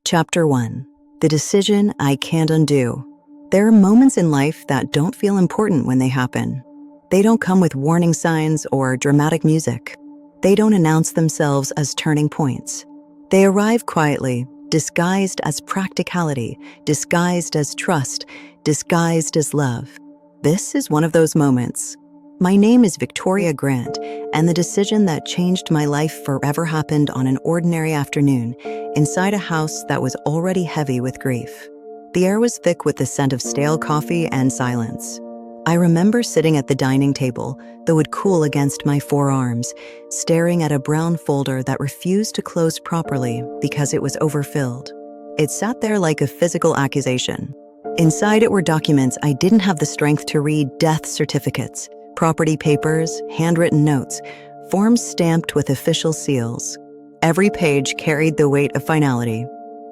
Chapter 1. The Decision I Can't Undo. There are moments in life that don't feel important when they happen. They don't come with warning signs or dramatic music. They don't announce themselves as turning points. They arrive quietly, disguised as practicality, disguised as trust, disguised as love. This is one of those moments. My name is Victoria Grant, and the decision that changed my life forever happened on an ordinary afternoon inside a house that was already heavy with grief. The air was thick with the scent of stale coffee and silence. I remember sitting at the dining table, the wood cool against my forearms, staring at a brown folder that refused to close properly because it was overfilled. It sat there like a physical accusation. Inside it were documents I didn't have the strength to read: death certificates, property papers, handwritten notes, forms stamped with official seals. Every page carried the weight of finality.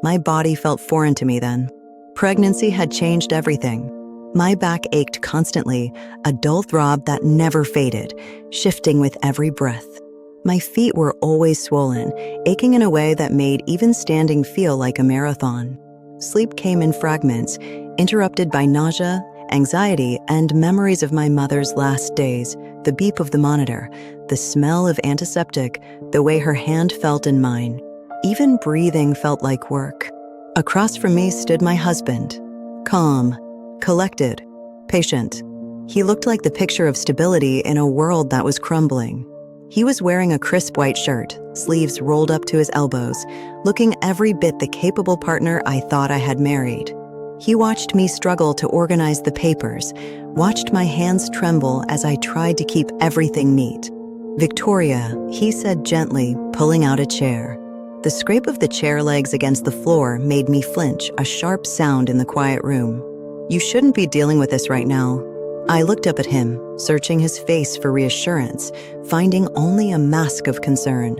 My body felt foreign to me then. Pregnancy had changed everything. My back ached constantly, a dull throb that never faded, shifting with every breath. My feet were always swollen, aching in a way that made even standing feel like a marathon. Sleep came in fragments, interrupted by nausea, anxiety, and memories of my mother's last days, the beep of the monitor, the smell of antiseptic, the way her hand felt in mine. Even breathing felt like work. Across from me stood my husband, calm, collected, patient. He looked like the picture of stability in a world that was crumbling. He was wearing a crisp white shirt, sleeves rolled up to his elbows, looking every bit the capable partner I thought I had married. He watched me struggle to organize the papers, watched my hands tremble as I tried to keep everything neat. "Victoria," he said gently, pulling out a chair. The scrape of the chair legs against the floor made me flinch, a sharp sound in the quiet room. "You shouldn't be dealing with this right now." I looked up at him, searching his face for reassurance, finding only a mask of concern.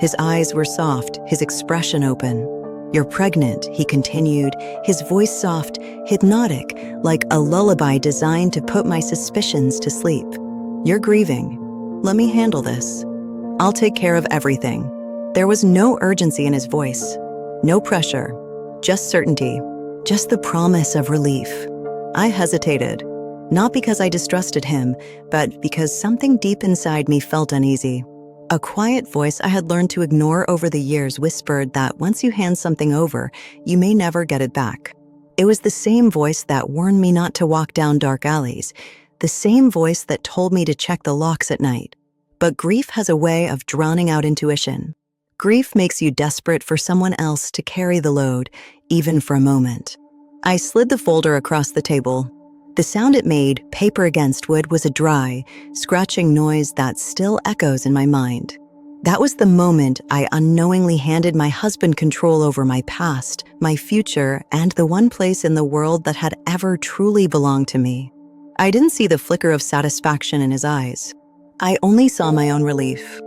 His eyes were soft, his expression open. "You're pregnant," he continued, his voice soft, hypnotic, like a lullaby designed to put my suspicions to sleep. "You're grieving. Let me handle this. I'll take care of everything." There was no urgency in his voice, no pressure, just certainty, just the promise of relief. I hesitated, not because I distrusted him, but because something deep inside me felt uneasy. A quiet voice I had learned to ignore over the years whispered that once you hand something over, you may never get it back. It was the same voice that warned me not to walk down dark alleys, the same voice that told me to check the locks at night. But grief has a way of drowning out intuition. Grief makes you desperate for someone else to carry the load, even for a moment. I slid the folder across the table. The sound it made, paper against wood, was a dry, scratching noise that still echoes in my mind. That was the moment I unknowingly handed my husband control over my past, my future, and the one place in the world that had ever truly belonged to me. I didn't see the flicker of satisfaction in his eyes. I only saw my own relief.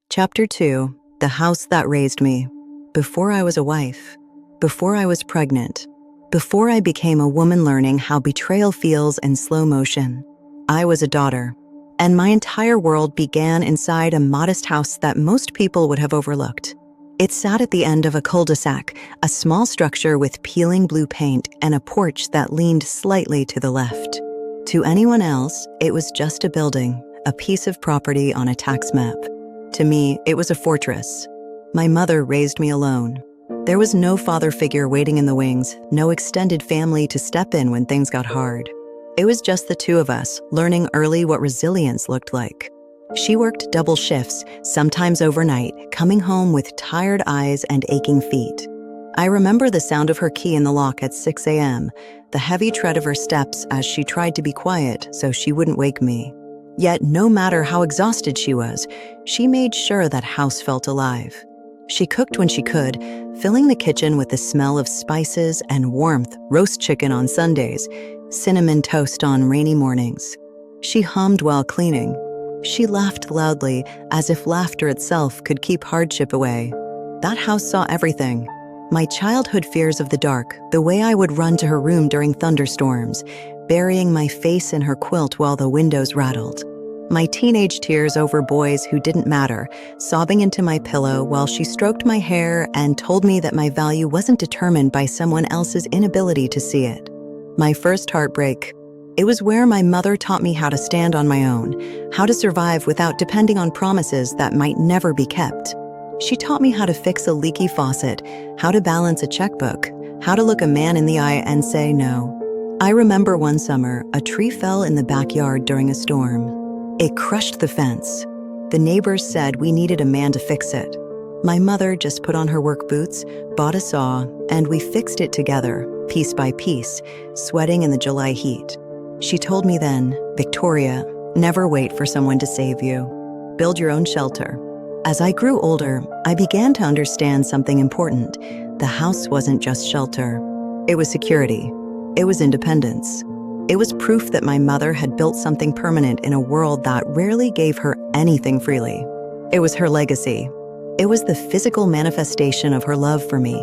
Chapter 2. The House That Raised Me. Before I was a wife. Before I was pregnant. Before I became a woman learning how betrayal feels in slow motion, I was a daughter, and my entire world began inside a modest house that most people would have overlooked. It sat at the end of a cul-de-sac, a small structure with peeling blue paint and a porch that leaned slightly to the left. To anyone else, it was just a building, a piece of property on a tax map. To me, it was a fortress. My mother raised me alone. There was no father figure waiting in the wings, no extended family to step in when things got hard. It was just the two of us, learning early what resilience looked like. She worked double shifts, sometimes overnight, coming home with tired eyes and aching feet. I remember the sound of her key in the lock at 6 a.m., the heavy tread of her steps as she tried to be quiet so she wouldn't wake me. Yet no matter how exhausted she was, she made sure that house felt alive. She cooked when she could, filling the kitchen with the smell of spices and warmth, roast chicken on Sundays, cinnamon toast on rainy mornings. She hummed while cleaning. She laughed loudly, as if laughter itself could keep hardship away. That house saw everything. My childhood fears of the dark, the way I would run to her room during thunderstorms, burying my face in her quilt while the windows rattled. My teenage tears over boys who didn't matter, sobbing into my pillow while she stroked my hair and told me that my value wasn't determined by someone else's inability to see it. My first heartbreak. It was where my mother taught me how to stand on my own, how to survive without depending on promises that might never be kept. She taught me how to fix a leaky faucet, how to balance a checkbook, how to look a man in the eye and say no. I remember one summer, a tree fell in the backyard during a storm. It crushed the fence. The neighbors said we needed a man to fix it. My mother just put on her work boots, bought a saw, and we fixed it together, piece by piece, sweating in the July heat. She told me then, "Victoria, never wait for someone to save you. Build your own shelter." As I grew older, I began to understand something important. The house wasn't just shelter. It was security. It was independence. It was proof that my mother had built something permanent in a world that rarely gave her anything freely. It was her legacy. It was the physical manifestation of her love for me.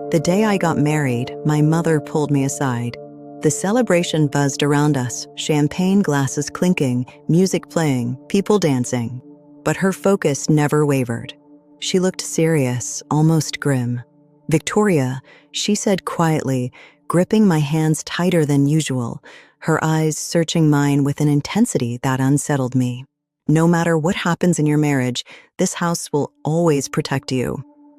The day I got married, my mother pulled me aside. The celebration buzzed around us, champagne glasses clinking, music playing, people dancing. But her focus never wavered. She looked serious, almost grim. "Victoria," she said quietly, gripping my hands tighter than usual, her eyes searching mine with an intensity that unsettled me. "No matter what happens in your marriage, this house will always protect you.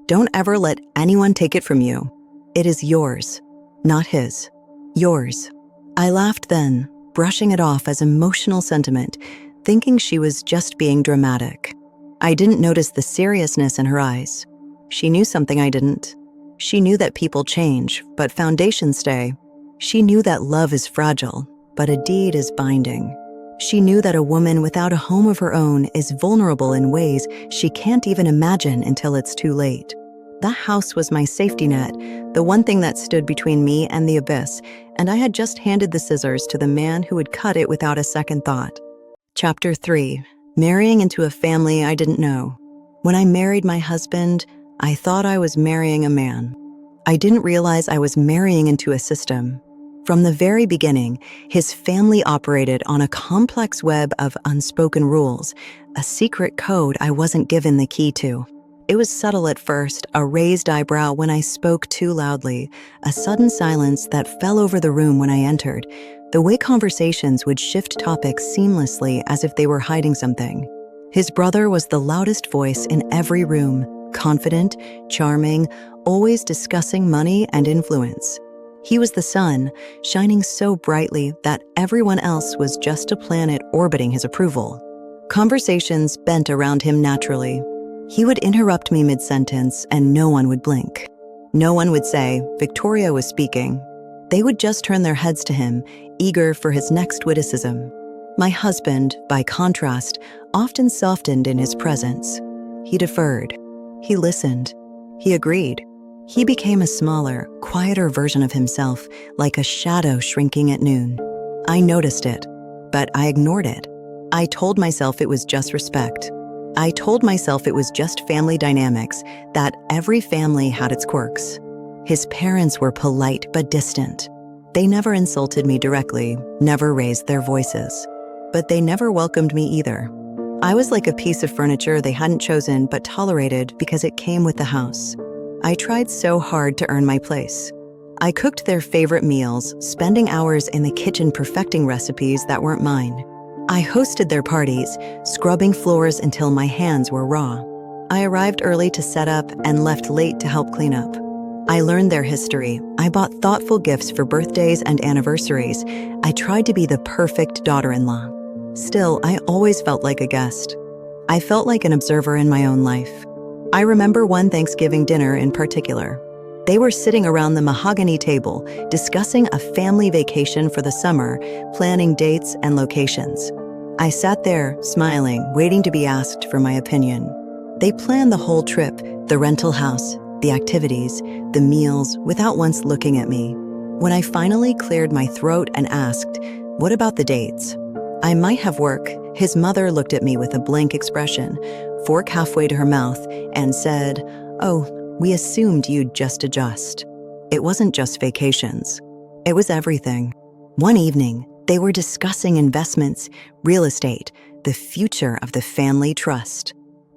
Don't ever let anyone take it from you. It is yours, not his. Yours." I laughed then, brushing it off as emotional sentiment, thinking she was just being dramatic. I didn't notice the seriousness in her eyes. She knew something I didn't. She knew that people change, but foundations stay. She knew that love is fragile, but a deed is binding. She knew that a woman without a home of her own is vulnerable in ways she can't even imagine until it's too late. That house was my safety net, the one thing that stood between me and the abyss, and I had just handed the scissors to the man who would cut it without a second thought. Chapter 3. Marrying into a family I didn't know. When I married my husband, I thought I was marrying a man. I didn't realize I was marrying into a system. From the very beginning, his family operated on a complex web of unspoken rules, a secret code I wasn't given the key to. It was subtle at first, a raised eyebrow when I spoke too loudly, a sudden silence that fell over the room when I entered, the way conversations would shift topics seamlessly as if they were hiding something. His brother was the loudest voice in every room, confident, charming, always discussing money and influence. He was the sun, shining so brightly that everyone else was just a planet orbiting his approval. Conversations bent around him naturally. He would interrupt me mid-sentence and no one would blink. No one would say, "Victoria was speaking." They would just turn their heads to him, eager for his next witticism. My husband, by contrast, often softened in his presence. He deferred. He listened. He agreed. He became a smaller, quieter version of himself, like a shadow shrinking at noon. I noticed it, but I ignored it. I told myself it was just respect. I told myself it was just family dynamics, that every family had its quirks. His parents were polite but distant. They never insulted me directly, never raised their voices. But they never welcomed me either. I was like a piece of furniture they hadn't chosen but tolerated because it came with the house. I tried so hard to earn my place. I cooked their favorite meals, spending hours in the kitchen perfecting recipes that weren't mine. I hosted their parties, scrubbing floors until my hands were raw. I arrived early to set up and left late to help clean up. I learned their history. I bought thoughtful gifts for birthdays and anniversaries. I tried to be the perfect daughter-in-law. Still, I always felt like a guest. I felt like an observer in my own life. I remember one Thanksgiving dinner in particular. They were sitting around the mahogany table, discussing a family vacation for the summer, planning dates and locations. I sat there, smiling, waiting to be asked for my opinion. They planned the whole trip, the rental house, the activities, the meals, without once looking at me. When I finally cleared my throat and asked, "What about the dates?" I might have work. His mother looked at me with a blank expression, fork halfway to her mouth, and said, "Oh, we assumed you'd just adjust." It wasn't just vacations. It was everything. One evening, they were discussing investments, real estate, the future of the family trust.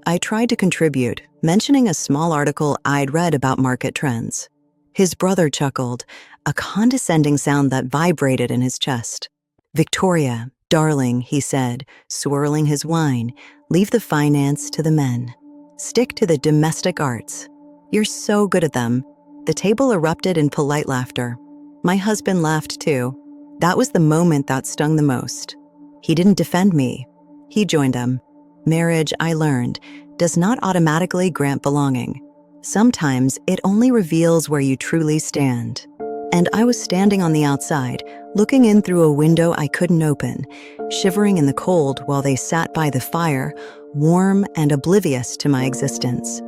I tried to contribute, mentioning a small article I'd read about market trends. His brother chuckled, a condescending sound that vibrated in his chest. "Victoria, darling," he said, swirling his wine, "leave the finance to the men. Stick to the domestic arts. You're so good at them." The table erupted in polite laughter. My husband laughed too. That was the moment that stung the most. He didn't defend me. He joined them. Marriage, I learned, does not automatically grant belonging. Sometimes it only reveals where you truly stand. And I was standing on the outside, looking in through a window I couldn't open, shivering in the cold while they sat by the fire, warm and oblivious to my existence.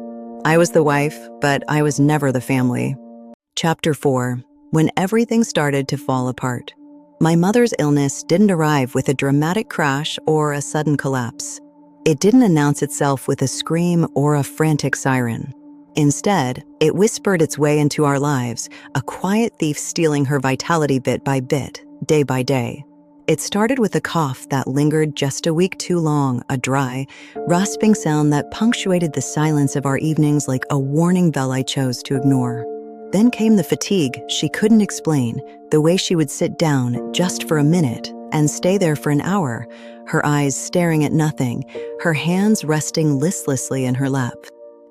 I was the wife, but I was never the family. Chapter 4. When everything started to fall apart. My mother's illness didn't arrive with a dramatic crash or a sudden collapse. It didn't announce itself with a scream or a frantic siren. Instead, it whispered its way into our lives, a quiet thief stealing her vitality bit by bit, day by day. It started with a cough that lingered just a week too long, a dry, rasping sound that punctuated the silence of our evenings like a warning bell I chose to ignore. Then came the fatigue she couldn't explain, the way she would sit down just for a minute and stay there for an hour, her eyes staring at nothing, her hands resting listlessly in her lap.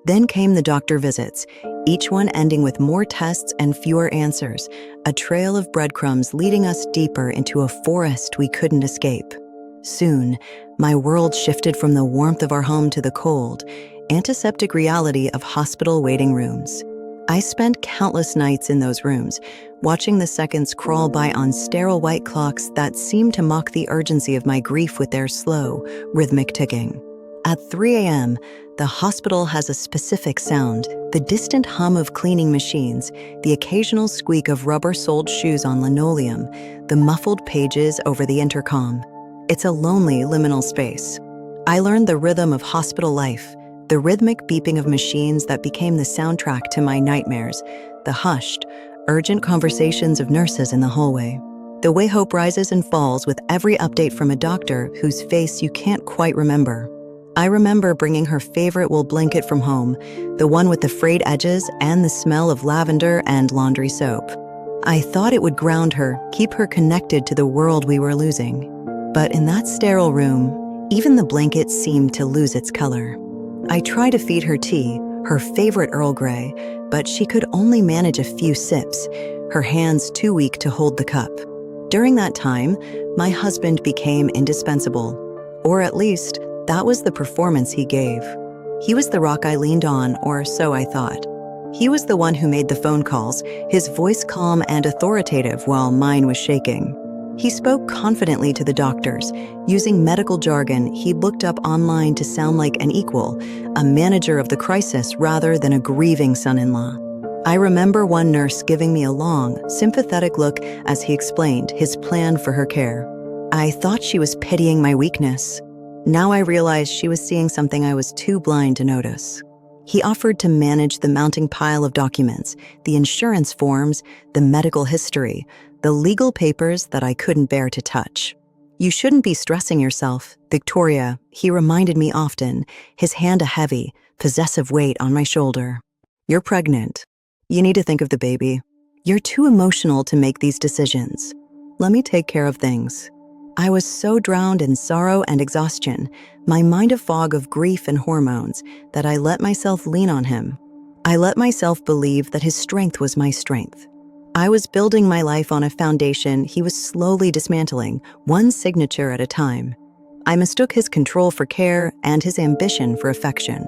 Then came the doctor visits, each one ending with more tests and fewer answers, a trail of breadcrumbs leading us deeper into a forest we couldn't escape. Soon, my world shifted from the warmth of our home to the cold, antiseptic reality of hospital waiting rooms. I spent countless nights in those rooms, watching the seconds crawl by on sterile white clocks that seemed to mock the urgency of my grief with their slow, rhythmic ticking. At 3 a.m., the hospital has a specific sound, the distant hum of cleaning machines, the occasional squeak of rubber-soled shoes on linoleum, the muffled pages over the intercom. It's a lonely, liminal space. I learned the rhythm of hospital life, the rhythmic beeping of machines that became the soundtrack to my nightmares, the hushed, urgent conversations of nurses in the hallway, the way hope rises and falls with every update from a doctor whose face you can't quite remember. I remember bringing her favorite wool blanket from home, the one with the frayed edges and the smell of lavender and laundry soap. I thought it would ground her, keep her connected to the world we were losing. But in that sterile room, even the blanket seemed to lose its color. I tried to feed her tea, her favorite Earl Grey, but she could only manage a few sips, her hands too weak to hold the cup. During that time, my husband became indispensable, or at least, that was the performance he gave. He was the rock I leaned on, or so I thought. He was the one who made the phone calls, his voice calm and authoritative while mine was shaking. He spoke confidently to the doctors, using medical jargon he'd looked up online to sound like an equal, a manager of the crisis rather than a grieving son-in-law. I remember one nurse giving me a long, sympathetic look as he explained his plan for her care. I thought she was pitying my weakness. Now I realized she was seeing something I was too blind to notice. He offered to manage the mounting pile of documents, the insurance forms, the medical history, the legal papers that I couldn't bear to touch. "You shouldn't be stressing yourself, Victoria," he reminded me often, his hand a heavy, possessive weight on my shoulder. "You're pregnant. You need to think of the baby. You're too emotional to make these decisions. Let me take care of things." I was so drowned in sorrow and exhaustion, my mind a fog of grief and hormones, that I let myself lean on him. I let myself believe that his strength was my strength. I was building my life on a foundation he was slowly dismantling, one signature at a time. I mistook his control for care and his ambition for affection.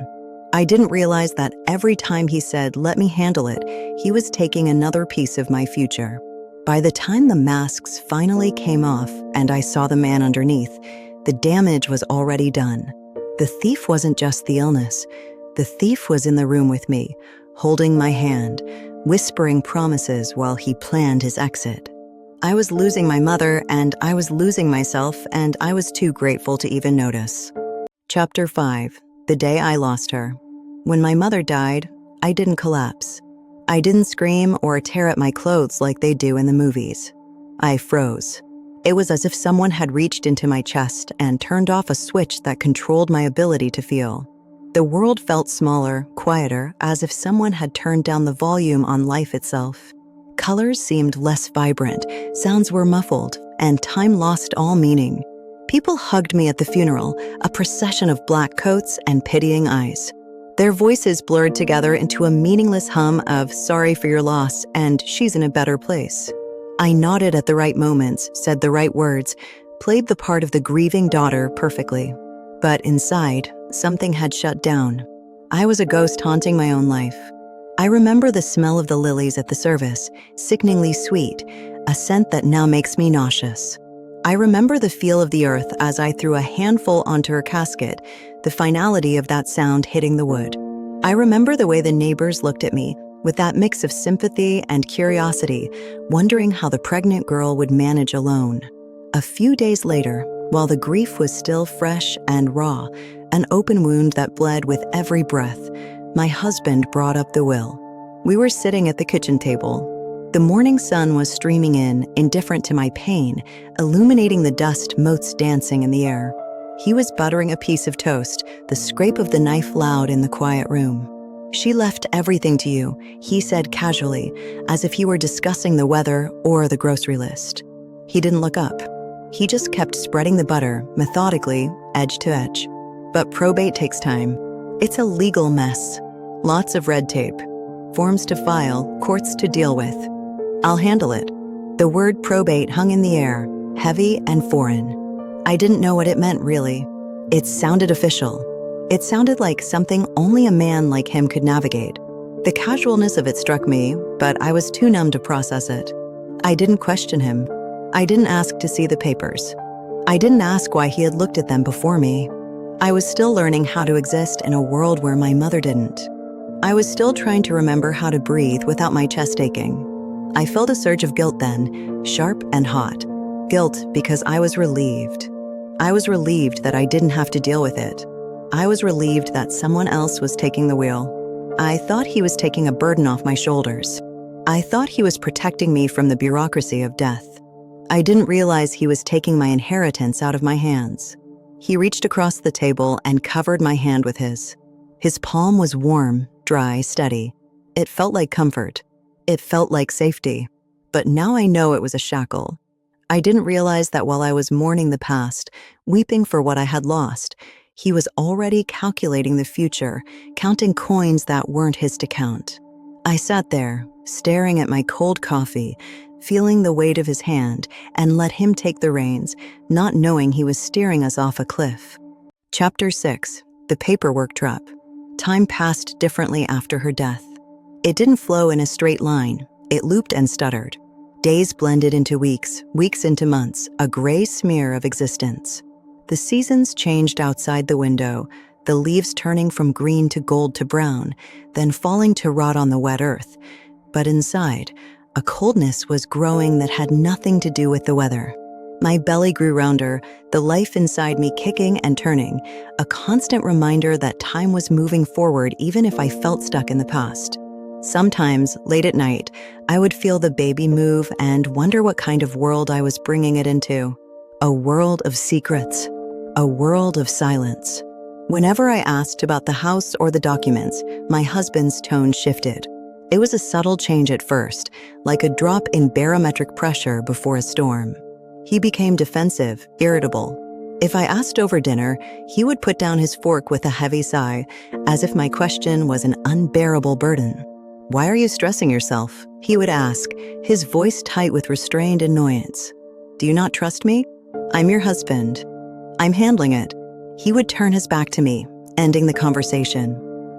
I didn't realize that every time he said, "Let me handle it," he was taking another piece of my future. By the time the masks finally came off and I saw the man underneath, the damage was already done. The thief wasn't just the illness. The thief was in the room with me, holding my hand, whispering promises while he planned his exit. I was losing my mother, and I was losing myself, and I was too grateful to even notice. Chapter 5. The day I lost her. When my mother died, I didn't collapse. I didn't scream or tear at my clothes like they do in the movies. I froze. It was as if someone had reached into my chest and turned off a switch that controlled my ability to feel. The world felt smaller, quieter, as if someone had turned down the volume on life itself. Colors seemed less vibrant, sounds were muffled, and time lost all meaning. People hugged me at the funeral, a procession of black coats and pitying eyes. Their voices blurred together into a meaningless hum of "sorry for your loss" and "she's in a better place." I nodded at the right moments, said the right words, played the part of the grieving daughter perfectly. But inside, something had shut down. I was a ghost haunting my own life. I remember the smell of the lilies at the service, sickeningly sweet, a scent that now makes me nauseous. I remember the feel of the earth as I threw a handful onto her casket, the finality of that sound hitting the wood. I remember the way the neighbors looked at me, with that mix of sympathy and curiosity, wondering how the pregnant girl would manage alone. A few days later, while the grief was still fresh and raw, an open wound that bled with every breath, my husband brought up the will. We were sitting at the kitchen table. The morning sun was streaming in, indifferent to my pain, illuminating the dust motes dancing in the air. He was buttering a piece of toast, the scrape of the knife loud in the quiet room. "She left everything to you," he said casually, as if he were discussing the weather or the grocery list. He didn't look up. He just kept spreading the butter, methodically, edge to edge. But probate takes time. It's a legal mess. Lots of red tape. Forms to file, courts to deal with. "I'll handle it." The word probate hung in the air, heavy and foreign. I didn't know what it meant, really. It sounded official. It sounded like something only a man like him could navigate. The casualness of it struck me, but I was too numb to process it. I didn't question him. I didn't ask to see the papers. I didn't ask why he had looked at them before me. I was still learning how to exist in a world where my mother didn't. I was still trying to remember how to breathe without my chest aching. I felt a surge of guilt then, sharp and hot. Guilt because I was relieved. I was relieved that I didn't have to deal with it. I was relieved that someone else was taking the wheel. I thought he was taking a burden off my shoulders. I thought he was protecting me from the bureaucracy of death. I didn't realize he was taking my inheritance out of my hands. He reached across the table and covered my hand with his. His palm was warm, dry, steady. It felt like comfort. It felt like safety. But now I know it was a shackle. I didn't realize that while I was mourning the past, weeping for what I had lost, he was already calculating the future, counting coins that weren't his to count. I sat there, staring at my cold coffee, feeling the weight of his hand, and let him take the reins, not knowing he was steering us off a cliff. Chapter 6. The Paperwork Trap. Time passed differently after her death. It didn't flow in a straight line. It looped and stuttered. Days blended into weeks, weeks into months, a gray smear of existence. The seasons changed outside the window, the leaves turning from green to gold to brown, then falling to rot on the wet earth. But inside, a coldness was growing that had nothing to do with the weather. My belly grew rounder, the life inside me kicking and turning, a constant reminder that time was moving forward even if I felt stuck in the past. Sometimes, late at night, I would feel the baby move and wonder what kind of world I was bringing it into. A world of secrets. A world of silence. Whenever I asked about the house or the documents, my husband's tone shifted. It was a subtle change at first, like a drop in barometric pressure before a storm. He became defensive, irritable. If I asked over dinner, he would put down his fork with a heavy sigh, as if my question was an unbearable burden. "Why are you stressing yourself?" he would ask, his voice tight with restrained annoyance. "Do you not trust me? I'm your husband. I'm handling it." He would turn his back to me, ending the conversation.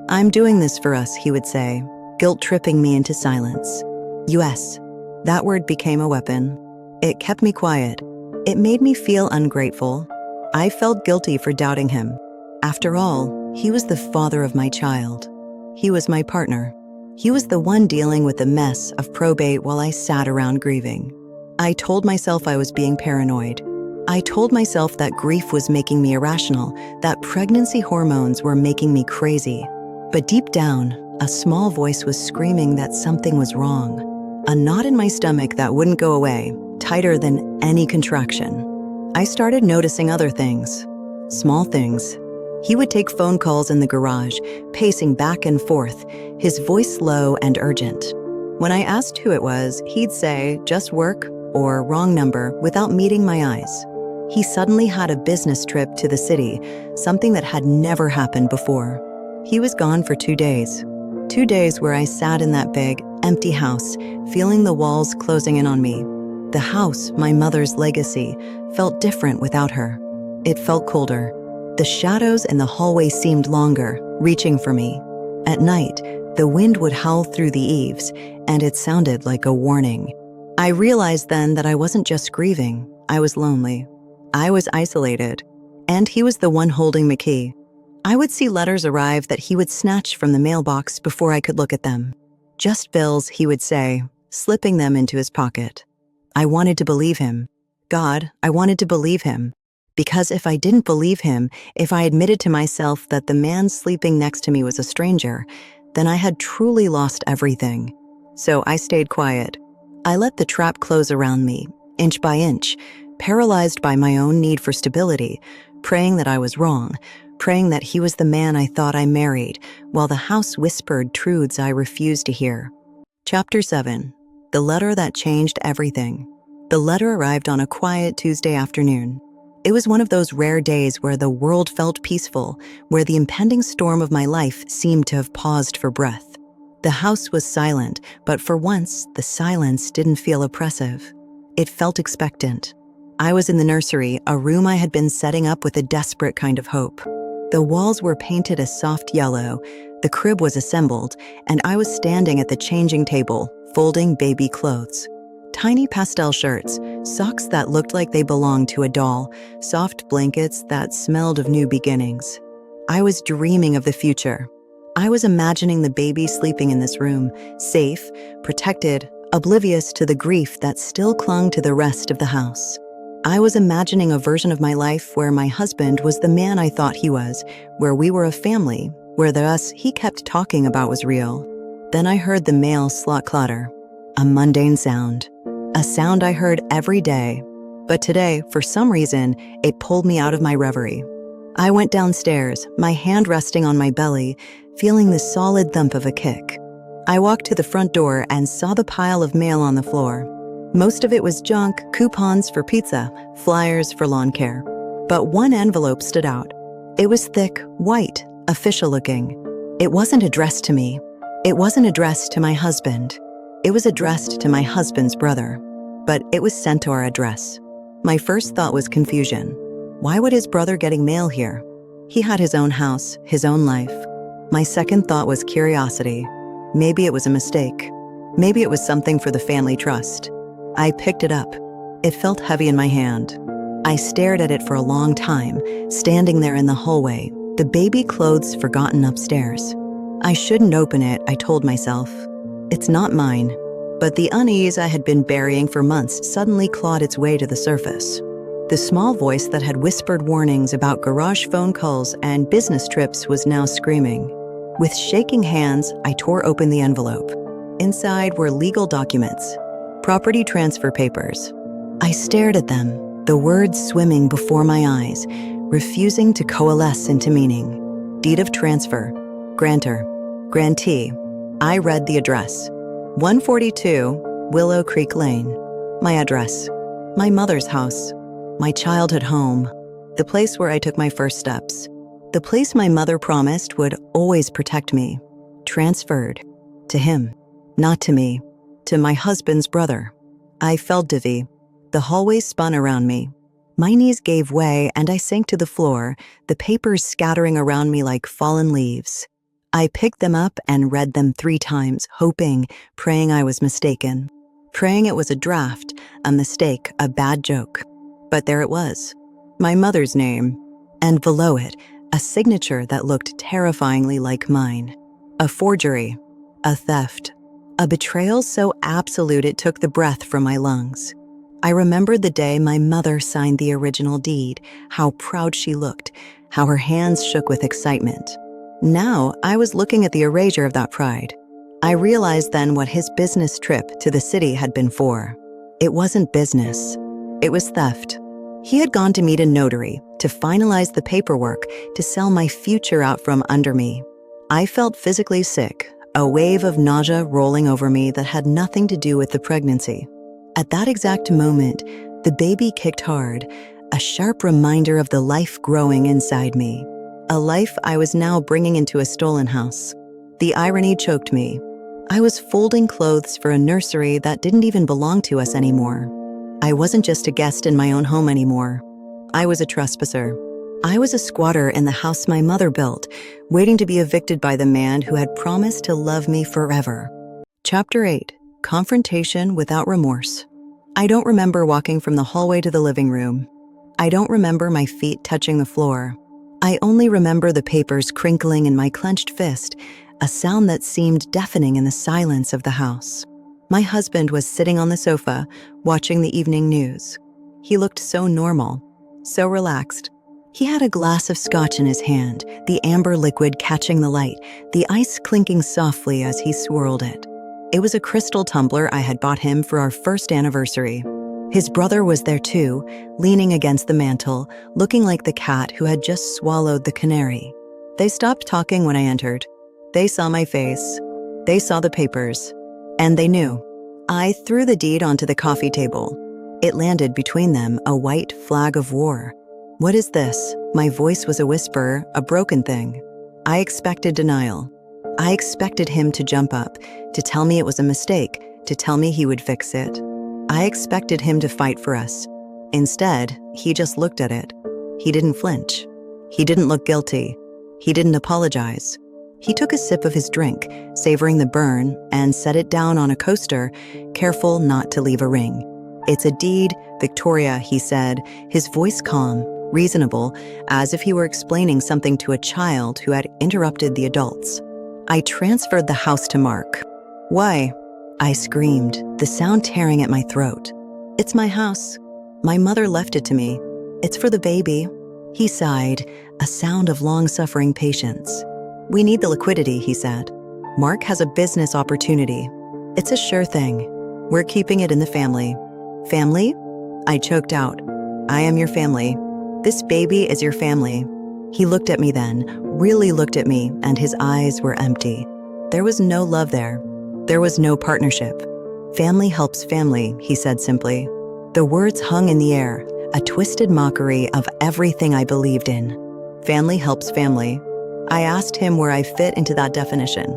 "I'm doing this for us," he would say, guilt-tripping me into silence. "Us." That word became a weapon. It kept me quiet. It made me feel ungrateful. I felt guilty for doubting him. After all, he was the father of my child. He was my partner. He was the one dealing with the mess of probate while I sat around grieving. I told myself I was being paranoid. I told myself that grief was making me irrational, that pregnancy hormones were making me crazy. But deep down, a small voice was screaming that something was wrong. A knot in my stomach that wouldn't go away, tighter than any contraction. I started noticing other things, small things. He would take phone calls in the garage, pacing back and forth, his voice low and urgent. When I asked who it was, he'd say, "Just work," or "Wrong number," without meeting my eyes. He suddenly had a business trip to the city, something that had never happened before. He was gone for 2 days. 2 days where I sat in that big, empty house, feeling the walls closing in on me. The house, my mother's legacy, felt different without her. It felt colder. The shadows in the hallway seemed longer, reaching for me. At night, the wind would howl through the eaves, and it sounded like a warning. I realized then that I wasn't just grieving, I was lonely. I was isolated, and he was the one holding the key. I would see letters arrive that he would snatch from the mailbox before I could look at them. "Just bills," he would say, slipping them into his pocket. I wanted to believe him. God, I wanted to believe him. Because if I didn't believe him, if I admitted to myself that the man sleeping next to me was a stranger, then I had truly lost everything. So I stayed quiet. I let the trap close around me, inch by inch, paralyzed by my own need for stability, praying that I was wrong, praying that he was the man I thought I married, while the house whispered truths I refused to hear. Chapter 7. The letter that changed everything. The letter arrived on a quiet Tuesday afternoon. It was one of those rare days where the world felt peaceful, where the impending storm of my life seemed to have paused for breath. The house was silent, but for once, the silence didn't feel oppressive. It felt expectant. I was in the nursery, a room I had been setting up with a desperate kind of hope. The walls were painted a soft yellow, the crib was assembled, and I was standing at the changing table, folding baby clothes. Tiny pastel shirts, socks that looked like they belonged to a doll, soft blankets that smelled of new beginnings. I was dreaming of the future. I was imagining the baby sleeping in this room, safe, protected, oblivious to the grief that still clung to the rest of the house. I was imagining a version of my life where my husband was the man I thought he was, where we were a family, where the us he kept talking about was real. Then I heard the mail slot clatter, a mundane sound. A sound I heard every day, but today, for some reason, it pulled me out of my reverie. I went downstairs, my hand resting on my belly, feeling the solid thump of a kick. I walked to the front door and saw the pile of mail on the floor. Most of it was junk, coupons for pizza, flyers for lawn care. But one envelope stood out. It was thick, white, official-looking. It wasn't addressed to me. It wasn't addressed to my husband. It was addressed to my husband's brother, but it was sent to our address. My first thought was confusion. Why would his brother getting mail here? He had his own house, his own life. My second thought was curiosity. Maybe it was a mistake. Maybe it was something for the family trust. I picked it up. It felt heavy in my hand. I stared at it for a long time, standing there in the hallway, the baby clothes forgotten upstairs. I shouldn't open it, I told myself. It's not mine. But the unease I had been burying for months suddenly clawed its way to the surface. The small voice that had whispered warnings about garage phone calls and business trips was now screaming. With shaking hands, I tore open the envelope. Inside were legal documents, property transfer papers. I stared at them, the words swimming before my eyes, refusing to coalesce into meaning. Deed of transfer, grantor, grantee. I read the address. 142 Willow Creek Lane. My address. My mother's house. My childhood home. The place where I took my first steps. The place my mother promised would always protect me. Transferred. To him. Not to me. To my husband's brother. I felt dizzy. The hallway spun around me. My knees gave way and I sank to the floor, the papers scattering around me like fallen leaves. I picked them up and read them 3 times, hoping, praying I was mistaken. Praying it was a draft, a mistake, a bad joke. But there it was. My mother's name. And below it, a signature that looked terrifyingly like mine. A forgery. A theft. A betrayal so absolute it took the breath from my lungs. I remembered the day my mother signed the original deed, how proud she looked, how her hands shook with excitement. Now, I was looking at the erasure of that pride. I realized then what his business trip to the city had been for. It wasn't business. It was theft. He had gone to meet a notary to finalize the paperwork to sell my future out from under me. I felt physically sick, a wave of nausea rolling over me that had nothing to do with the pregnancy. At that exact moment, the baby kicked hard, a sharp reminder of the life growing inside me, a life I was now bringing into a stolen house. The irony choked me. I was folding clothes for a nursery that didn't even belong to us anymore. I wasn't just a guest in my own home anymore. I was a trespasser. I was a squatter in the house my mother built, waiting to be evicted by the man who had promised to love me forever. Chapter 8. Confrontation without remorse. I don't remember walking from the hallway to the living room. I don't remember my feet touching the floor. I only remember the papers crinkling in my clenched fist, a sound that seemed deafening in the silence of the house. My husband was sitting on the sofa, watching the evening news. He looked so normal, so relaxed. He had a glass of scotch in his hand, the amber liquid catching the light, the ice clinking softly as he swirled it. It was a crystal tumbler I had bought him for our first anniversary. His brother was there too, leaning against the mantel, looking like the cat who had just swallowed the canary. They stopped talking when I entered. They saw my face. They saw the papers. And they knew. I threw the deed onto the coffee table. It landed between them, a white flag of war. What is this? My voice was a whisper, a broken thing. I expected denial. I expected him to jump up, to tell me it was a mistake, to tell me he would fix it. I expected him to fight for us. Instead, he just looked at it. He didn't flinch. He didn't look guilty. He didn't apologize. He took a sip of his drink, savoring the burn, and set it down on a coaster, careful not to leave a ring. "It's a deed, Victoria," he said, his voice calm, reasonable, as if he were explaining something to a child who had interrupted the adults. I transferred the house to Mark. "Why?" I screamed, the sound tearing at my throat. "It's my house. My mother left it to me. It's for the baby." He sighed, a sound of long-suffering patience. "We need the liquidity," he said. "Mark has a business opportunity. It's a sure thing. We're keeping it in the family." "Family?" I choked out. "I am your family. This baby is your family." He looked at me then, really looked at me, and his eyes were empty. There was no love there. There was no partnership. "Family helps family," he said simply. The words hung in the air, a twisted mockery of everything I believed in. Family helps family. I asked him where I fit into that definition.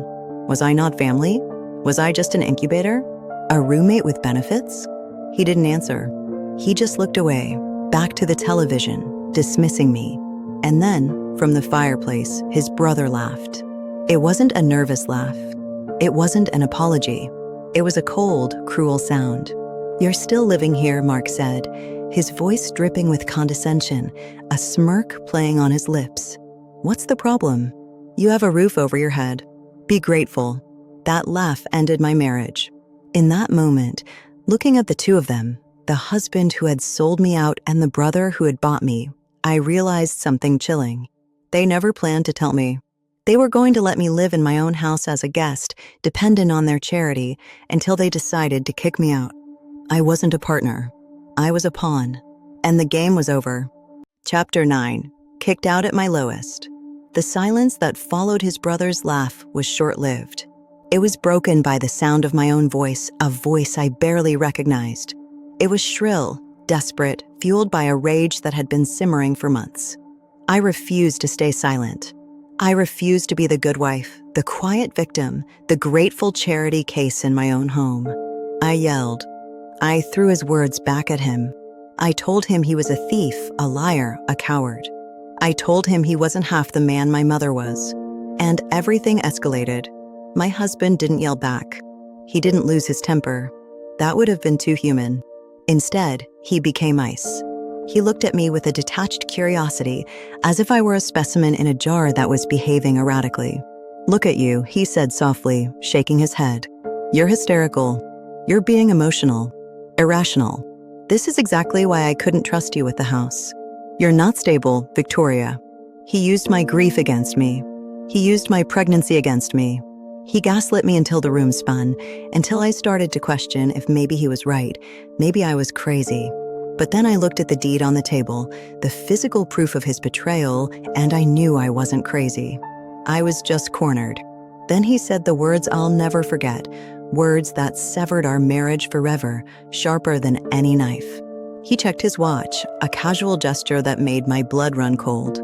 Was I not family? Was I just an incubator? A roommate with benefits? He didn't answer. He just looked away, back to the television, dismissing me. And then, from the fireplace, his brother laughed. It wasn't a nervous laugh. It wasn't an apology. It was a cold, cruel sound. "You're still living here," Mark said, his voice dripping with condescension, a smirk playing on his lips. "What's the problem? You have a roof over your head. Be grateful." That laugh ended my marriage. In that moment, looking at the two of them, the husband who had sold me out and the brother who had bought me, I realized something chilling. They never planned to tell me. They were going to let me live in my own house as a guest, dependent on their charity, until they decided to kick me out. I wasn't a partner. I was a pawn. And the game was over. Chapter 9. Kicked out at my lowest. The silence that followed his brother's laugh was short-lived. It was broken by the sound of my own voice, a voice I barely recognized. It was shrill, desperate, fueled by a rage that had been simmering for months. I refused to stay silent. I refused to be the good wife, the quiet victim, the grateful charity case in my own home. I yelled. I threw his words back at him. I told him he was a thief, a liar, a coward. I told him he wasn't half the man my mother was. And everything escalated. My husband didn't yell back. He didn't lose his temper. That would have been too human. Instead, he became ice. He looked at me with a detached curiosity, as if I were a specimen in a jar that was behaving erratically. "Look at you," he said softly, shaking his head. "You're hysterical. You're being emotional, irrational. This is exactly why I couldn't trust you with the house. You're not stable, Victoria." He used my grief against me. He used my pregnancy against me. He gaslit me until the room spun, until I started to question if maybe he was right, maybe I was crazy. But then I looked at the deed on the table, the physical proof of his betrayal, and I knew I wasn't crazy. I was just cornered. Then he said the words I'll never forget, words that severed our marriage forever, sharper than any knife. He checked his watch, a casual gesture that made my blood run cold.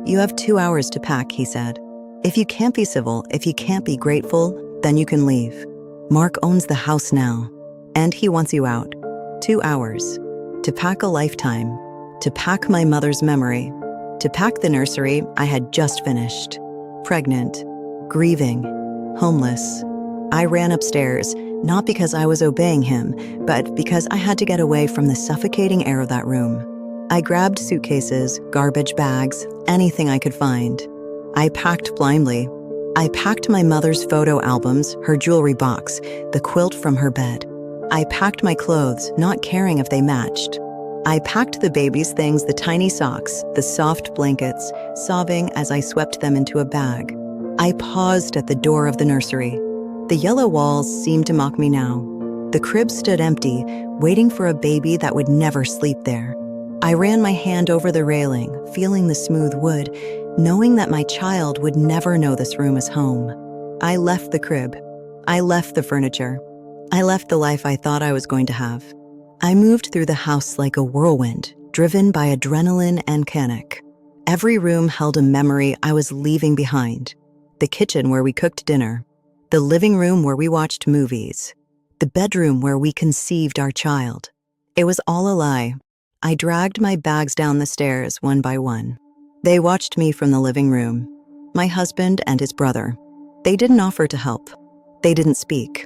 "You have 2 hours to pack," he said. "If you can't be civil, if you can't be grateful, then you can leave. Mark owns the house now, and he wants you out. 2 hours. To pack a lifetime. To pack my mother's memory. To pack the nursery I had just finished. Pregnant. Grieving. Homeless." I ran upstairs, not because I was obeying him, but because I had to get away from the suffocating air of that room. I grabbed suitcases, garbage bags, anything I could find. I packed blindly. I packed my mother's photo albums, her jewelry box, the quilt from her bed. I packed my clothes, not caring if they matched. I packed the baby's things, the tiny socks, the soft blankets, sobbing as I swept them into a bag. I paused at the door of the nursery. The yellow walls seemed to mock me now. The crib stood empty, waiting for a baby that would never sleep there. I ran my hand over the railing, feeling the smooth wood, knowing that my child would never know this room is home. I left the crib. I left the furniture. I left the life I thought I was going to have. I moved through the house like a whirlwind, driven by adrenaline and panic. Every room held a memory I was leaving behind. The kitchen where we cooked dinner. The living room where we watched movies. The bedroom where we conceived our child. It was all a lie. I dragged my bags down the stairs one by one. They watched me from the living room. My husband and his brother. They didn't offer to help. They didn't speak.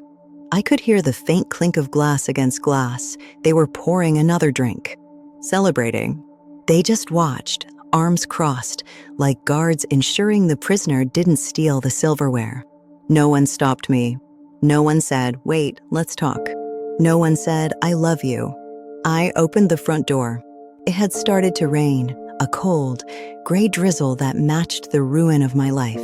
I could hear the faint clink of glass against glass. They were pouring another drink. Celebrating. They just watched, arms crossed, like guards ensuring the prisoner didn't steal the silverware. No one stopped me. No one said, "Wait, let's talk." No one said, "I love you." I opened the front door. It had started to rain, a cold, gray drizzle that matched the ruin of my life.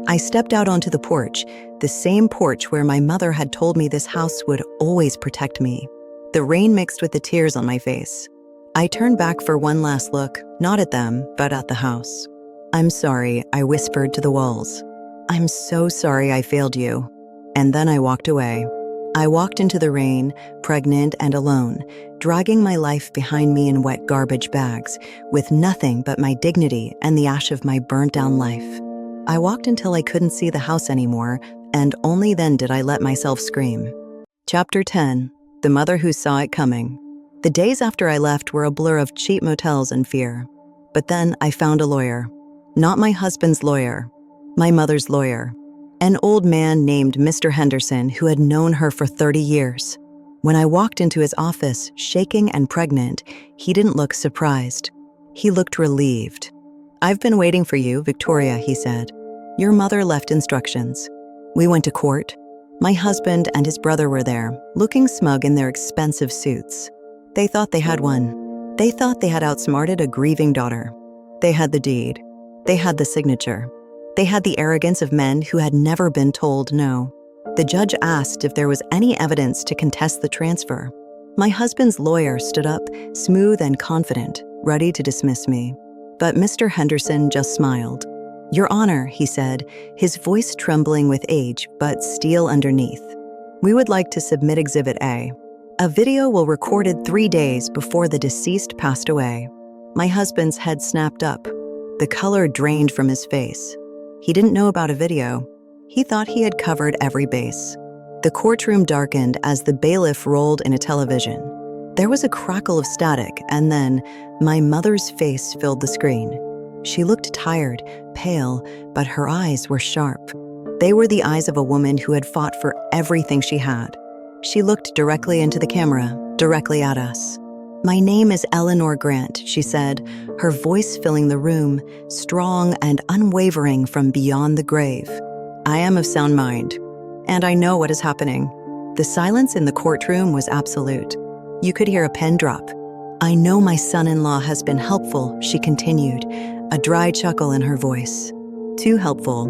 I stepped out onto the porch, the same porch where my mother had told me this house would always protect me. The rain mixed with the tears on my face. I turned back for one last look, not at them, but at the house. "I'm sorry," I whispered to the walls. "I'm so sorry I failed you." And then I walked away. I walked into the rain, pregnant and alone, dragging my life behind me in wet garbage bags, with nothing but my dignity and the ash of my burnt-down life. I walked until I couldn't see the house anymore, and only then did I let myself scream. Chapter 10. The Mother Who Saw It Coming. The days after I left were a blur of cheap motels and fear. But then I found a lawyer. Not my husband's lawyer. My mother's lawyer. An old man named Mr. Henderson who had known her for 30 years. When I walked into his office, shaking and pregnant, he didn't look surprised. He looked relieved. "I've been waiting for you, Victoria," he said. "Your mother left instructions." We went to court. My husband and his brother were there, looking smug in their expensive suits. They thought they had won. They thought they had outsmarted a grieving daughter. They had the deed. They had the signature. They had the arrogance of men who had never been told no. The judge asked if there was any evidence to contest the transfer. My husband's lawyer stood up, smooth and confident, ready to dismiss me. But Mr. Henderson just smiled. "Your Honor," he said, his voice trembling with age but steel underneath. "We would like to submit Exhibit A. A video will recorded 3 days before the deceased passed away." My husband's head snapped up. The color drained from his face. He didn't know about a video. He thought he had covered every base. The courtroom darkened as the bailiff rolled in a television. There was a crackle of static, and then my mother's face filled the screen. She looked tired, pale, but her eyes were sharp. They were the eyes of a woman who had fought for everything she had. She looked directly into the camera, directly at us. "My name is Eleanor Grant," she said, her voice filling the room, strong and unwavering from beyond the grave. "I am of sound mind, and I know what is happening." The silence in the courtroom was absolute. You could hear a pen drop. "I know my son-in-law has been helpful," she continued, a dry chuckle in her voice. "Too helpful.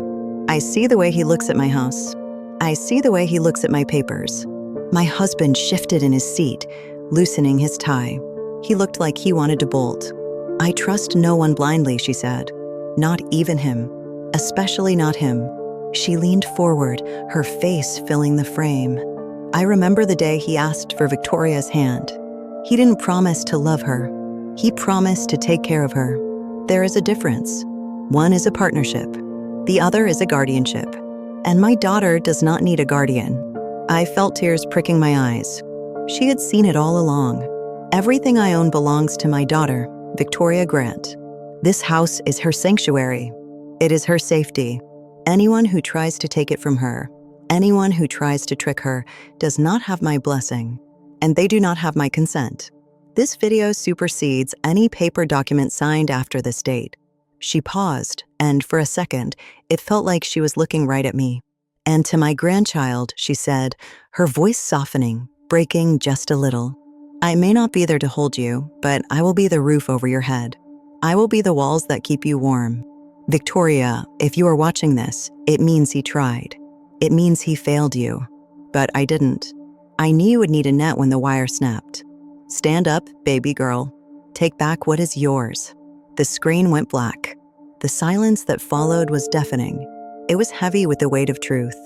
I see the way he looks at my house. I see the way he looks at my papers. My husband shifted in his seat, loosening his tie. He looked like he wanted to bolt. "I trust no one blindly," she said. "Not even him. Especially not him." She leaned forward, her face filling the frame. I remember the day he asked for Victoria's hand. He didn't promise to love her. He promised to take care of her. There is a difference. One is a partnership. The other is a guardianship. And my daughter does not need a guardian. I felt tears pricking my eyes. She had seen it all along. Everything I own belongs to my daughter, Victoria Grant. This house is her sanctuary. It is her safety. Anyone who tries to take it from her, anyone who tries to trick her, does not have my blessing, and they do not have my consent. This video supersedes any paper document signed after this date. She paused, and for a second, it felt like she was looking right at me. "And to my grandchild," she said, her voice softening, breaking just a little. "I may not be there to hold you, but I will be the roof over your head. I will be the walls that keep you warm. Victoria, if you are watching this, it means he tried. It means he failed you. But I didn't. I knew you would need a net when the wire snapped. Stand up, baby girl. Take back what is yours." The screen went black. The silence that followed was deafening. It was heavy with the weight of truth.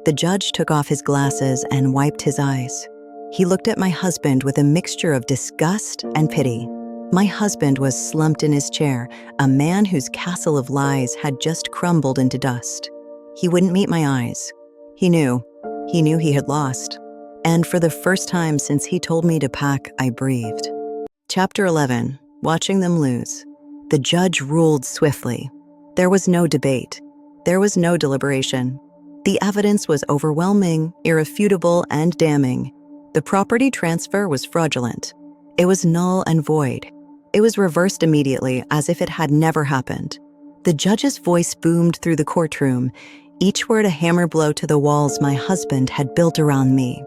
The judge took off his glasses and wiped his eyes. He looked at my husband with a mixture of disgust and pity. My husband was slumped in his chair, a man whose castle of lies had just crumbled into dust. He wouldn't meet my eyes. He knew he had lost. And for the first time since he told me to pack, I breathed. Chapter 11, Watching Them Lose. The judge ruled swiftly. There was no debate. There was no deliberation. The evidence was overwhelming, irrefutable, and damning. The property transfer was fraudulent. It was null and void. It was reversed immediately, as if it had never happened. The judge's voice boomed through the courtroom, each word a hammer blow to the walls my husband had built around me.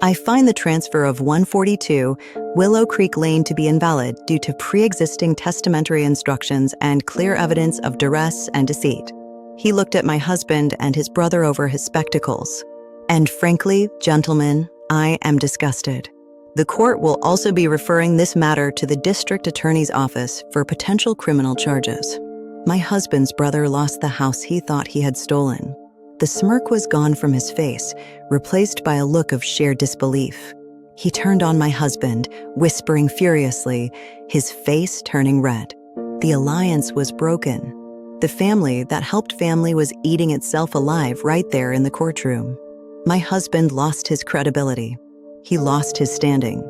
"I find the transfer of 142 Willow Creek Lane to be invalid due to pre-existing testamentary instructions and clear evidence of duress and deceit." He looked at my husband and his brother over his spectacles. "And frankly, gentlemen, I am disgusted. The court will also be referring this matter to the district attorney's office for potential criminal charges." My husband's brother lost the house he thought he had stolen. The smirk was gone from his face, replaced by a look of sheer disbelief. He turned on my husband, whispering furiously, his face turning red. The alliance was broken. The family that helped family was eating itself alive right there in the courtroom. My husband lost his credibility. He lost his standing.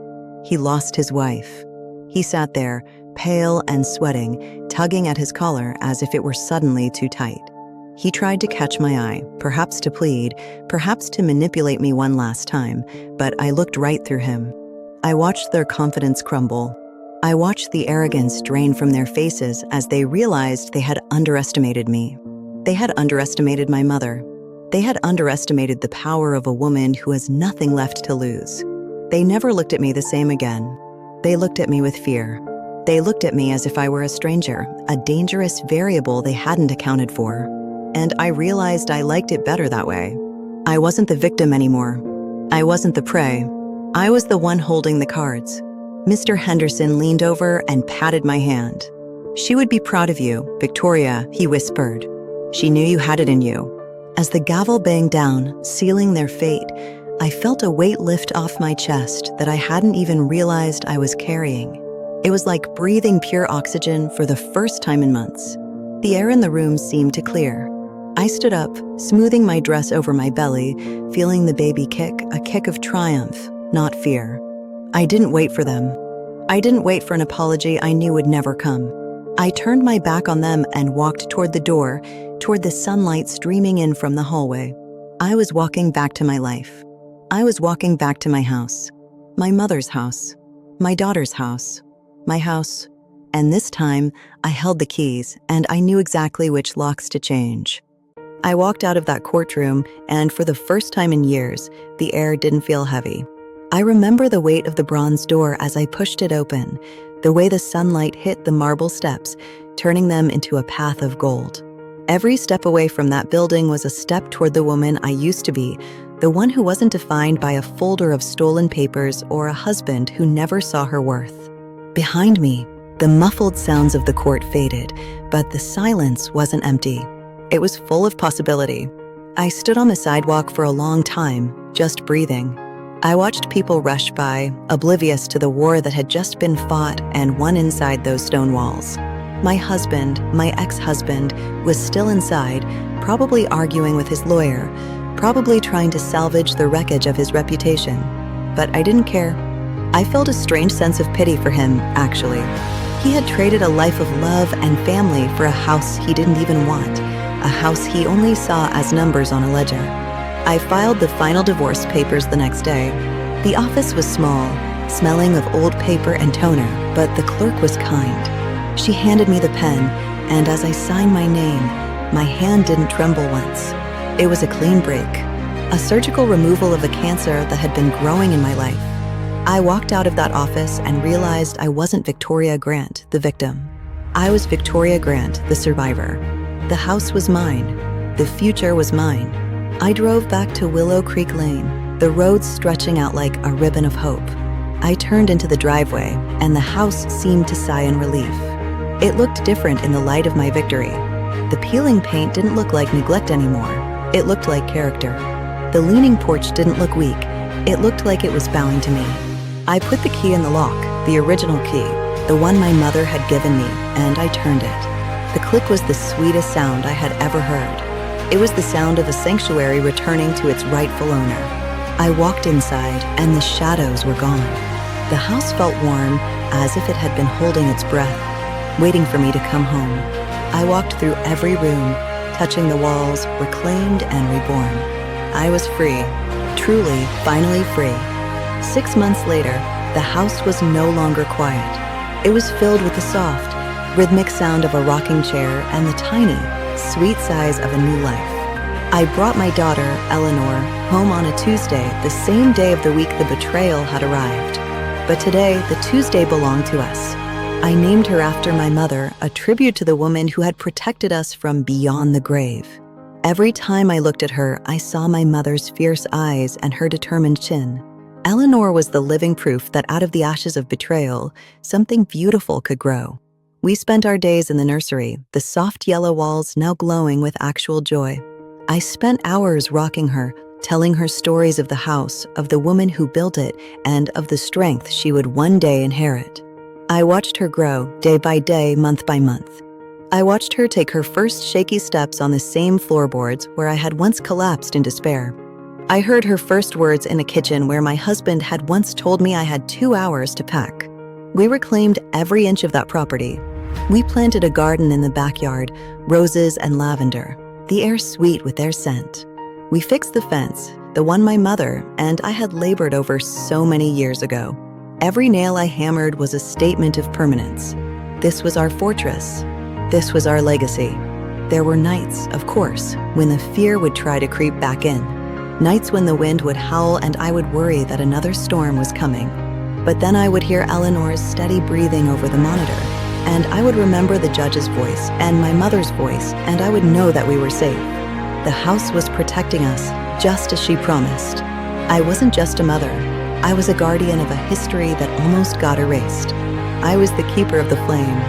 He lost his wife. He sat there, pale and sweating, tugging at his collar as if it were suddenly too tight. He tried to catch my eye, perhaps to plead, perhaps to manipulate me one last time, but I looked right through him. I watched their confidence crumble. I watched the arrogance drain from their faces as they realized they had underestimated me. They had underestimated my mother. They had underestimated the power of a woman who has nothing left to lose. They never looked at me the same again. They looked at me with fear. They looked at me as if I were a stranger, a dangerous variable they hadn't accounted for. And I realized I liked it better that way. I wasn't the victim anymore. I wasn't the prey. I was the one holding the cards. Mr. Henderson leaned over and patted my hand. "She would be proud of you, Victoria," he whispered. "She knew you had it in you." As the gavel banged down, sealing their fate, I felt a weight lift off my chest that I hadn't even realized I was carrying. It was like breathing pure oxygen for the first time in months. The air in the room seemed to clear. I stood up, smoothing my dress over my belly, feeling the baby kick, a kick of triumph, not fear. I didn't wait for them. I didn't wait for an apology I knew would never come. I turned my back on them and walked toward the door, toward the sunlight streaming in from the hallway. I was walking back to my life. I was walking back to my house. My mother's house. My daughter's house. My house. And this time, I held the keys, and I knew exactly which locks to change. I walked out of that courtroom, and for the first time in years, the air didn't feel heavy. I remember the weight of the bronze door as I pushed it open, the way the sunlight hit the marble steps, turning them into a path of gold. Every step away from that building was a step toward the woman I used to be, the one who wasn't defined by a folder of stolen papers or a husband who never saw her worth. Behind me, the muffled sounds of the court faded, but the silence wasn't empty. It was full of possibility. I stood on the sidewalk for a long time, just breathing. I watched people rush by, oblivious to the war that had just been fought and won inside those stone walls. My husband, my ex-husband, was still inside, probably arguing with his lawyer, probably trying to salvage the wreckage of his reputation. But I didn't care. I felt a strange sense of pity for him, actually. He had traded a life of love and family for a house he didn't even want, a house he only saw as numbers on a ledger. I filed the final divorce papers the next day. The office was small, smelling of old paper and toner, but the clerk was kind. She handed me the pen, and as I signed my name, my hand didn't tremble once. It was a clean break, a surgical removal of the cancer that had been growing in my life. I walked out of that office and realized I wasn't Victoria Grant, the victim. I was Victoria Grant, the survivor. The house was mine. The future was mine. I drove back to Willow Creek Lane, the road stretching out like a ribbon of hope. I turned into the driveway, and the house seemed to sigh in relief. It looked different in the light of my victory. The peeling paint didn't look like neglect anymore. It looked like character. The leaning porch didn't look weak. It looked like it was bowing to me. I put the key in the lock, the original key, the one my mother had given me, and I turned it. The click was the sweetest sound I had ever heard. It was the sound of a sanctuary returning to its rightful owner. I walked inside, and the shadows were gone. The house felt warm, as if it had been holding its breath, waiting for me to come home. I walked through every room, touching the walls, reclaimed and reborn. I was free, truly, finally free. 6 months later, the house was no longer quiet. It was filled with the soft, rhythmic sound of a rocking chair and the tiny, sweet sighs of a new life. I brought my daughter, Eleanor, home on a Tuesday, the same day of the week the betrayal had arrived. But today, the Tuesday belonged to us. I named her after my mother, a tribute to the woman who had protected us from beyond the grave. Every time I looked at her, I saw my mother's fierce eyes and her determined chin. Eleanor was the living proof that out of the ashes of betrayal, something beautiful could grow. We spent our days in the nursery, the soft yellow walls now glowing with actual joy. I spent hours rocking her, telling her stories of the house, of the woman who built it, and of the strength she would one day inherit. I watched her grow, day by day, month by month. I watched her take her first shaky steps on the same floorboards where I had once collapsed in despair. I heard her first words in a kitchen where my husband had once told me I had 2 hours to pack. We reclaimed every inch of that property. We planted a garden in the backyard, roses and lavender, the air sweet with their scent. We fixed the fence, the one my mother and I had labored over so many years ago. Every nail I hammered was a statement of permanence. This was our fortress. This was our legacy. There were nights, of course, when the fear would try to creep back in. Nights when the wind would howl and I would worry that another storm was coming. But then I would hear Eleanor's steady breathing over the monitor, and I would remember the judge's voice and my mother's voice, and I would know that we were safe. The house was protecting us, just as she promised. I wasn't just a mother. I was a guardian of a history that almost got erased. I was the keeper of the flame.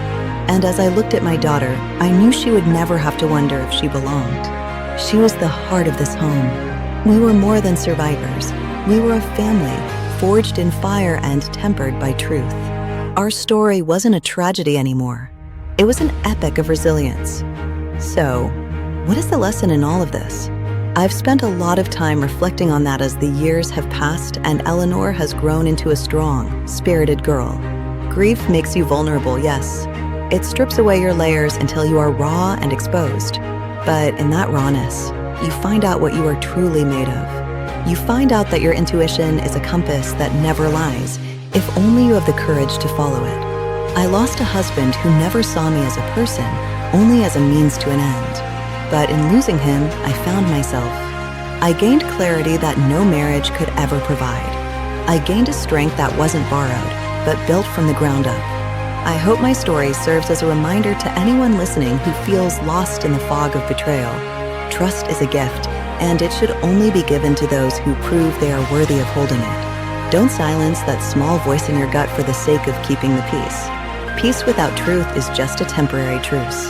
And as I looked at my daughter, I knew she would never have to wonder if she belonged. She was the heart of this home. We were more than survivors. We were a family, forged in fire and tempered by truth. Our story wasn't a tragedy anymore. It was an epic of resilience. So, what is the lesson in all of this? I've spent a lot of time reflecting on that as the years have passed and Eleanor has grown into a strong, spirited girl. Grief makes you vulnerable, yes. It strips away your layers until you are raw and exposed. But in that rawness, you find out what you are truly made of. You find out that your intuition is a compass that never lies, if only you have the courage to follow it. I lost a husband who never saw me as a person, only as a means to an end. But in losing him, I found myself. I gained clarity that no marriage could ever provide. I gained a strength that wasn't borrowed, but built from the ground up. I hope my story serves as a reminder to anyone listening who feels lost in the fog of betrayal. Trust is a gift, and it should only be given to those who prove they are worthy of holding it. Don't silence that small voice in your gut for the sake of keeping the peace. Peace without truth is just a temporary truce.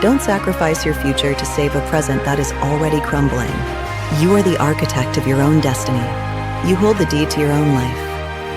Don't sacrifice your future to save a present that is already crumbling. You are the architect of your own destiny. You hold the deed to your own life.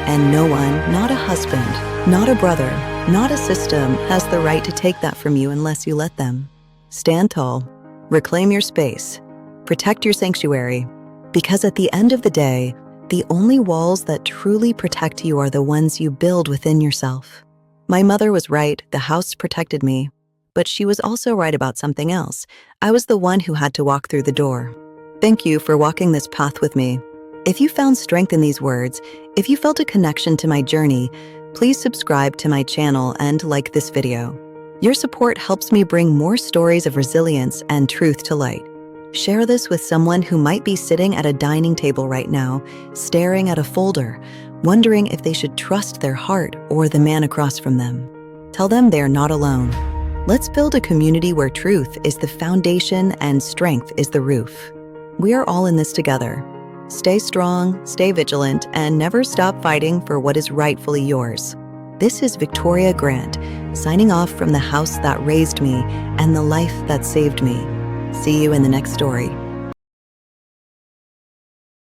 And no one, not a husband, not a brother, not a system, has the right to take that from you unless you let them. Stand tall. Reclaim your space. Protect your sanctuary. Because at the end of the day, the only walls that truly protect you are the ones you build within yourself. My mother was right, the house protected me. But she was also right about something else. I was the one who had to walk through the door. Thank you for walking this path with me. If you found strength in these words, if you felt a connection to my journey, please subscribe to my channel and like this video. Your support helps me bring more stories of resilience and truth to light. Share this with someone who might be sitting at a dining table right now, staring at a folder, wondering if they should trust their heart or the man across from them. Tell them they are not alone. Let's build a community where truth is the foundation and strength is the roof. We are all in this together. Stay strong, stay vigilant, and never stop fighting for what is rightfully yours. This is Victoria Grant, signing off from the house that raised me and the life that saved me. See you in the next story.